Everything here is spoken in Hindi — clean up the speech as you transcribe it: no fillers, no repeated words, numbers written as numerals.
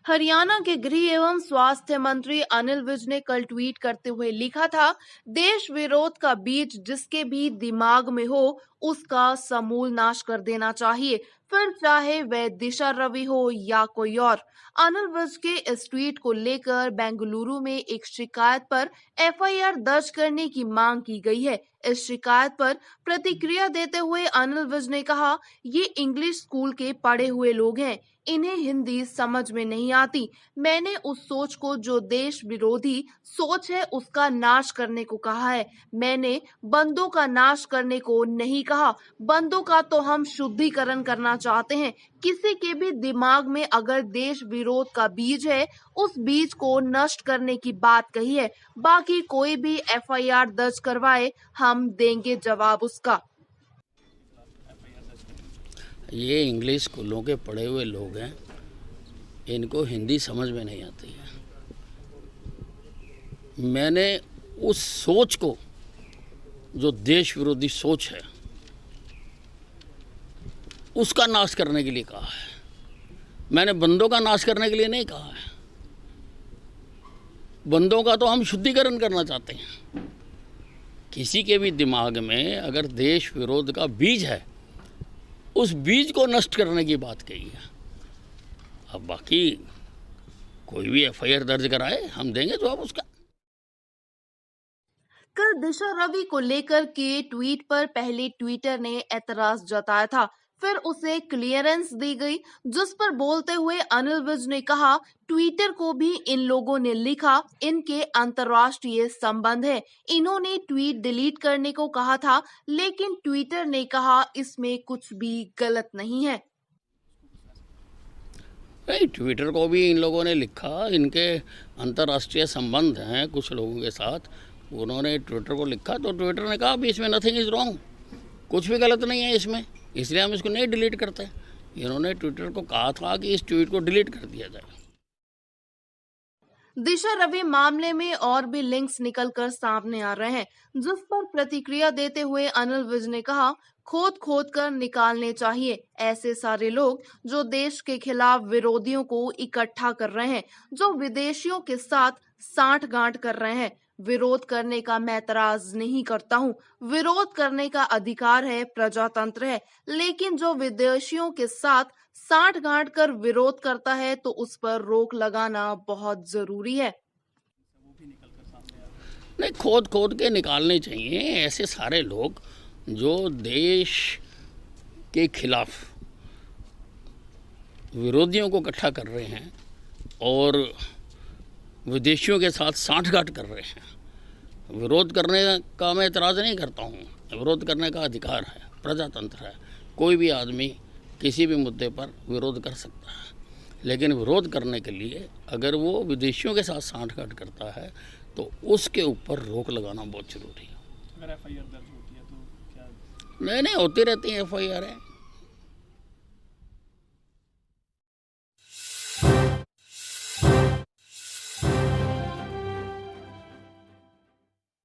हरियाणा के गृह एवं स्वास्थ्य मंत्री अनिल विज ने कल ट्वीट करते हुए लिखा था, देश विरोध का बीज जिसके भी दिमाग में हो उसका समूल नाश कर देना चाहिए, फिर चाहे वह दिशा रवि हो या कोई और। अनिल विज के इस ट्वीट को लेकर बेंगलुरु में एक शिकायत पर एफआईआर दर्ज करने की मांग की गई है। इस शिकायत पर प्रतिक्रिया देते हुए अनिल विज ने कहा, ये इंग्लिश स्कूल के पढ़े हुए लोग हैं, इन्हें हिंदी समझ में नहीं आती। मैंने उस सोच को जो देश विरोधी सोच है उसका नाश करने को कहा है। मैंने बंदों का नाश करने को नहीं कहा। बंदों का तो हम शुद्धिकरण करना चाहते हैं। किसी के भी दिमाग में अगर देश विरोध का बीज है, उस बीज को नष्ट करने की बात कही है। बाकी कोई भी एफआईआर दर्ज करवाए, हम देंगे जवाब उसका। ये इंग्लिश स्कूलों के पढ़े हुए लोग हैं, इनको हिंदी समझ में नहीं आती है। मैंने उस सोच को जो देश विरोधी सोच है उसका नाश करने के लिए कहा है। मैंने बंदों का नाश करने के लिए नहीं कहा है। बंदों का तो हम शुद्धिकरण करना चाहते हैं। किसी के भी दिमाग में अगर देश विरोध का बीज है, उस बीज को नष्ट करने की बात कही है। अब बाकी कोई भी एफआईआर दर्ज कराए, हम देंगे जवाब उसका। कल दिशा रवि को लेकर के ट्वीट पर पहले ट्विटर ने एतराज जताया था, फिर उसे क्लियरेंस दी गई, जिस पर बोलते हुए अनिल विज ने कहा, ट्विटर को भी इन लोगों ने लिखा, इनके अंतर्राष्ट्रीय संबंध है। इन्होंने ट्वीट डिलीट करने को कहा था, लेकिन ट्विटर ने कहा इसमें कुछ भी गलत नहीं है। नहीं, ट्विटर को भी इन लोगों ने लिखा, इनके अंतर्राष्ट्रीय संबंध हैं कुछ लोगों के साथ। उन्होंने ट्विटर को लिखा तो ट्विटर ने कहा भी इसमें नथिंग इज रॉन्ग, कुछ भी गलत नहीं है इसमें, इसलिए हम इसको नहीं डिलीट करते। इन्होंने ट्विटर को कहा था कि इस ट्वीट को डिलीट कर दिया जाए। दिशा रवि मामले में और भी लिंक्स निकलकर सामने आ रहे हैं, जिस पर प्रतिक्रिया देते हुए अनिल विज ने कहा, खोद खोद कर निकालने चाहिए ऐसे सारे लोग जो देश के खिलाफ विरोधियों को इकट्ठा कर रहे हैं, जो विदेशियों के साथ सांठगांठ कर रहे हैं। विरोध करने का मैं एतराज नहीं करता हूँ, विरोध करने का अधिकार है, प्रजातंत्र है, लेकिन जो विदेशियों के साथ सांठगांठ कर विरोध करता है तो उस पर रोक लगाना बहुत जरूरी है। नहीं, खोद खोद के निकालने चाहिए ऐसे सारे लोग जो देश के खिलाफ विरोधियों को इकट्ठा कर रहे हैं और विदेशियों के साथ सांठगांठ कर रहे हैं। विरोध करने का मैं एतराज़ नहीं करता हूँ, विरोध करने का अधिकार है, प्रजातंत्र है, कोई भी आदमी किसी भी मुद्दे पर विरोध कर सकता है। लेकिन विरोध करने के लिए अगर वो विदेशियों के साथ सांठगांठ करता है तो उसके ऊपर रोक लगाना बहुत ज़रूरी है। अगर एफआईआर दर्ज होती है तो क्या? नहीं, होती रहती है एफआईआर है।